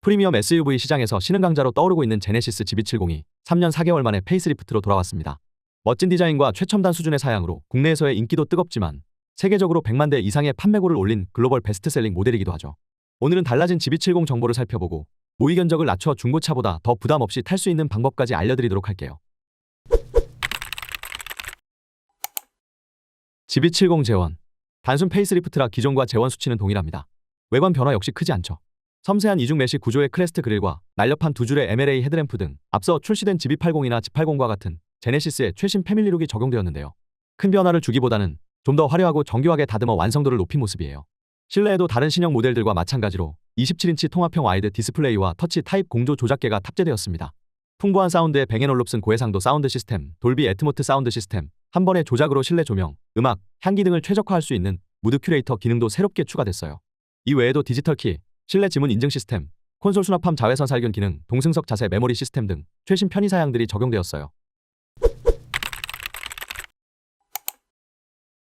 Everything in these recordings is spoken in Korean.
프리미엄 SUV 시장에서 신흥 강자로 떠오르고 있는 제네시스 GV70이 3년 4개월 만에 페이스리프트로 돌아왔습니다. 멋진 디자인과 최첨단 수준의 사양으로 국내에서의 인기도 뜨겁지만 세계적으로 100만 대 이상의 판매고를 올린 글로벌 베스트셀링 모델이기도 하죠. 오늘은 달라진 GV70 정보를 살펴보고 모의 견적을 낮춰 중고차보다 더 부담 없이 탈 수 있는 방법까지 알려드리도록 할게요. GV70 재원. 단순 페이스리프트라 기존과 재원 수치는 동일합니다. 외관 변화 역시 크지 않죠. 섬세한 이중 메쉬 구조의 크레스트 그릴과 날렵한 두 줄의 MLA 헤드램프 등 앞서 출시된 GV80이나 G80과 같은 제네시스의 최신 패밀리룩이 적용되었는데요. 큰 변화를 주기보다는 좀 더 화려하고 정교하게 다듬어 완성도를 높인 모습이에요. 실내에도 다른 신형 모델들과 마찬가지로 27인치 통합형 와이드 디스플레이와 터치 타입 공조 조작계가 탑재되었습니다. 풍부한 사운드에 뱅앤올룹슨 고해상도 사운드 시스템, 돌비 애트모트 사운드 시스템, 한 번의 조작으로 실내 조명, 음악, 향기 등을 최적화할 수 있는 무드 큐레이터 기능도 새롭게 추가됐어요. 이 외에도 디지털 키, 실내 지문 인증 시스템, 콘솔 수납함 자외선 살균 기능, 동승석 자세 메모리 시스템 등 최신 편의 사양들이 적용되었어요.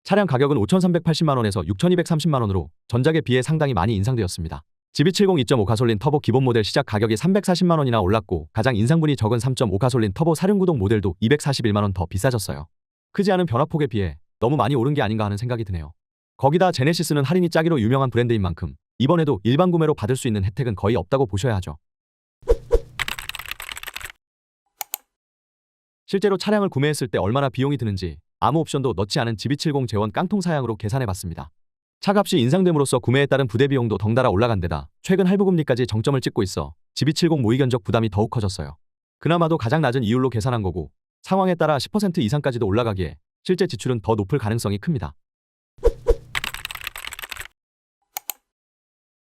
차량 가격은 5,380만원에서 6,230만원으로 전작에 비해 상당히 많이 인상되었습니다. GV70 2.5 가솔린 터보 기본 모델 시작 가격이 340만원이나 올랐고 가장 인상분이 적은 3.5 가솔린 터보 사륜구동 모델도 241만원 더 비싸졌어요. 크지 않은 변화폭에 비해 너무 많이 오른 게 아닌가 하는 생각이 드네요. 거기다 제네시스는 할인이 짜기로 유명한 브랜드인 만큼 이번에도 일반 구매로 받을 수 있는 혜택은 거의 없다고 보셔야 하죠. 실제로 차량을 구매했을 때 얼마나 비용이 드는지 아무 옵션도 넣지 않은 GV70 재원 깡통 사양으로 계산해봤습니다. 차값이 인상됨으로써 구매에 따른 부대 비용도 덩달아 올라간 데다 최근 할부금리까지 정점을 찍고 있어 GV70 모의 견적 부담이 더욱 커졌어요. 그나마도 가장 낮은 이율로 계산한 거고 상황에 따라 10% 이상까지도 올라가기에 실제 지출은 더 높을 가능성이 큽니다.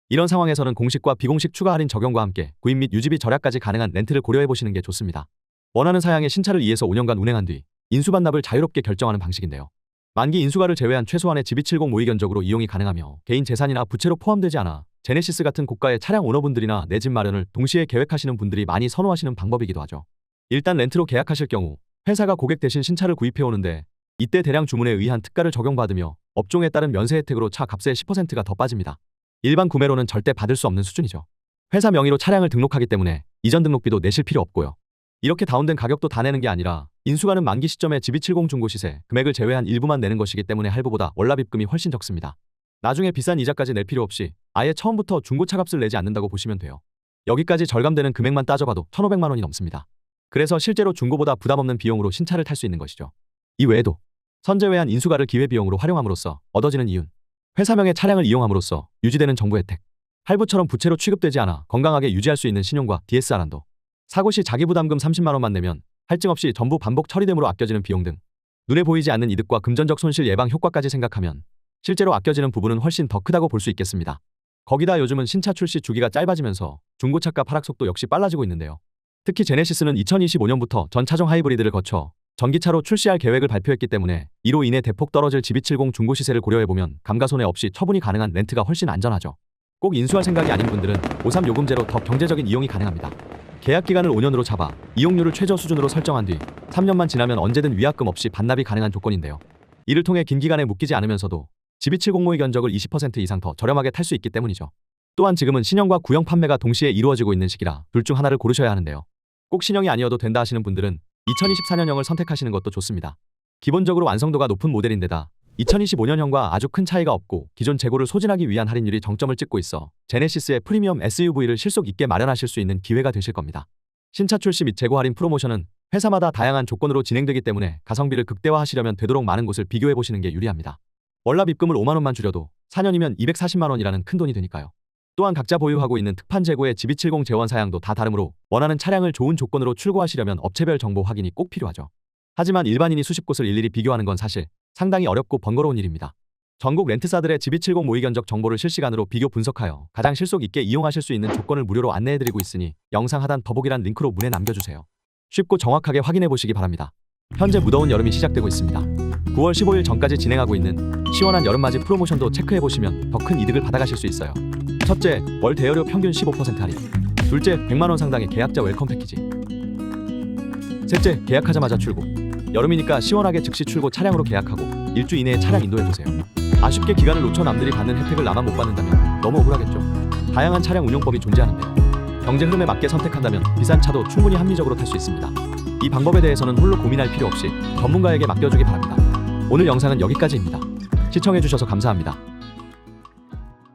이런 상황에서는 공식과 비공식 추가 할인 적용과 함께 구입 및 유지비 절약까지 가능한 렌트를 고려해보시는 게 좋습니다. 원하는 사양의 신차를 2에서 5년간 운행한 뒤 인수 반납을 자유롭게 결정하는 방식인데요. 만기 인수가를 제외한 최소한의 GV70 모의 견적으로 이용이 가능하며 개인 재산이나 부채로 포함되지 않아 제네시스 같은 고가의 차량 오너분들이나 내 집 마련을 동시에 계획하시는 분들이 많이 선호하시는 방법이기도 하죠. 일단 렌트로 계약하실 경우 회사가 고객 대신 신차를 구입해오는데 이때 대량 주문에 의한 특가를 적용받으며 업종에 따른 면세 혜택으로 차 값의 10%가 더 빠집니다. 일반 구매로는 절대 받을 수 없는 수준이죠. 회사 명의로 차량을 등록하기 때문에 이전 등록비도 내실 필요 없고요. 이렇게 다운된 가격도 다 내는 게 아니라 인수가는 만기 시점에 GV70 중고 시세 금액을 제외한 일부만 내는 것이기 때문에 할부보다 월납 입금이 훨씬 적습니다. 나중에 비싼 이자까지 낼 필요 없이 아예 처음부터 중고차 값을 내지 않는다고 보시면 돼요. 여기까지 절감되는 금액만 따져봐도 1,500만 원이 넘습니다. 그래서 실제로 중고보다 부담없는 비용으로 신차를 탈 수 있는 것이죠. 이 외에도 선제외한 인수가를 기회비용으로 활용함으로써 얻어지는 이윤, 회사명의 차량을 이용함으로써 유지되는 정부 혜택, 할부처럼 부채로 취급되지 않아 건강하게 유지할 수 있는 신용과 DSR 한도, 사고 시 자기부담금 30만 원만 내면 할증 없이 전부 반복 처리됨으로 아껴지는 비용 등 눈에 보이지 않는 이득과 금전적 손실 예방 효과까지 생각하면 실제로 아껴지는 부분은 훨씬 더 크다고 볼 수 있겠습니다. 거기다 요즘은 신차 출시 주기가 짧아지면서 중고차값 하락 속도 역시 빨라지고 있는데요. 특히 제네시스는 2025년부터 전 차종 하이브리드를 거쳐 전기차로 출시할 계획을 발표했기 때문에 이로 인해 대폭 떨어질 GV70 중고 시세를 고려해보면 감가손해 없이 처분이 가능한 렌트가 훨씬 안전하죠. 꼭 인수할 생각이 아닌 분들은 5.3 요금제로 더 경제적인 이용이 가능합니다. 계약 기간을 5년으로 잡아 이용료를 최저 수준으로 설정한 뒤 3년만 지나면 언제든 위약금 없이 반납이 가능한 조건인데요. 이를 통해 긴 기간에 묶이지 않으면서도 GV70 모의 견적을 20% 이상 더 저렴하게 탈 수 있기 때문이죠. 또한 지금은 신형과 구형 판매가 동시에 이루어지고 있는 시기라 둘 중 하나를 고르셔야 하는데요. 꼭 신형이 아니어도 된다 하시는 분들은 2024년형을 선택하시는 것도 좋습니다. 기본적으로 완성도가 높은 모델인데다 2025년형과 아주 큰 차이가 없고 기존 재고를 소진하기 위한 할인율이 정점을 찍고 있어 제네시스의 프리미엄 SUV를 실속 있게 마련하실 수 있는 기회가 되실 겁니다. 신차 출시 및 재고 할인 프로모션은 회사마다 다양한 조건으로 진행되기 때문에 가성비를 극대화하시려면 되도록 많은 곳을 비교해보시는 게 유리합니다. 월납 입금을 5만 원만 줄여도 4년이면 240만 원이라는 큰 돈이 되니까요. 또한 각자 보유하고 있는 특판 재고의 GV70 재원 사양도 다 다르므로 원하는 차량을 좋은 조건으로 출고하시려면 업체별 정보 확인이 꼭 필요하죠. 하지만 일반인이 수십 곳을 일일이 비교하는 건 사실 상당히 어렵고 번거로운 일입니다. 전국 렌트사들의 GV70 모의 견적 정보를 실시간으로 비교 분석하여 가장 실속 있게 이용하실 수 있는 조건을 무료로 안내해드리고 있으니 영상 하단 더보기란 링크로 문의 남겨주세요. 쉽고 정확하게 확인해보시기 바랍니다. 현재 무더운 여름이 시작되고 있습니다. 9월 15일 전까지 진행하고 있는 시원한 여름맞이 프로모션도 체크해보시면 더 큰 이득을 받아가실 수 있어요. 첫째, 월 대여료 평균 15% 할인. 둘째, 100만 원 상당의 계약자 웰컴 패키지. 셋째, 계약하자마자 출고. 여름이니까 시원하게 즉시 출고 차량으로 계약하고 일주 이내에 차량 인도해보세요. 아쉽게 기간을 놓쳐 남들이 받는 혜택을 나만 못 받는다면 너무 억울하겠죠. 다양한 차량 운용법이 존재하는데요. 경제 흐름에 맞게 선택한다면 비싼 차도 충분히 합리적으로 탈 수 있습니다. 이 방법에 대해서는 홀로 고민할 필요 없이 전문가에게 맡겨주기 바랍니다. 오늘 영상은 여기까지입니다. 시청해주셔서 감사합니다.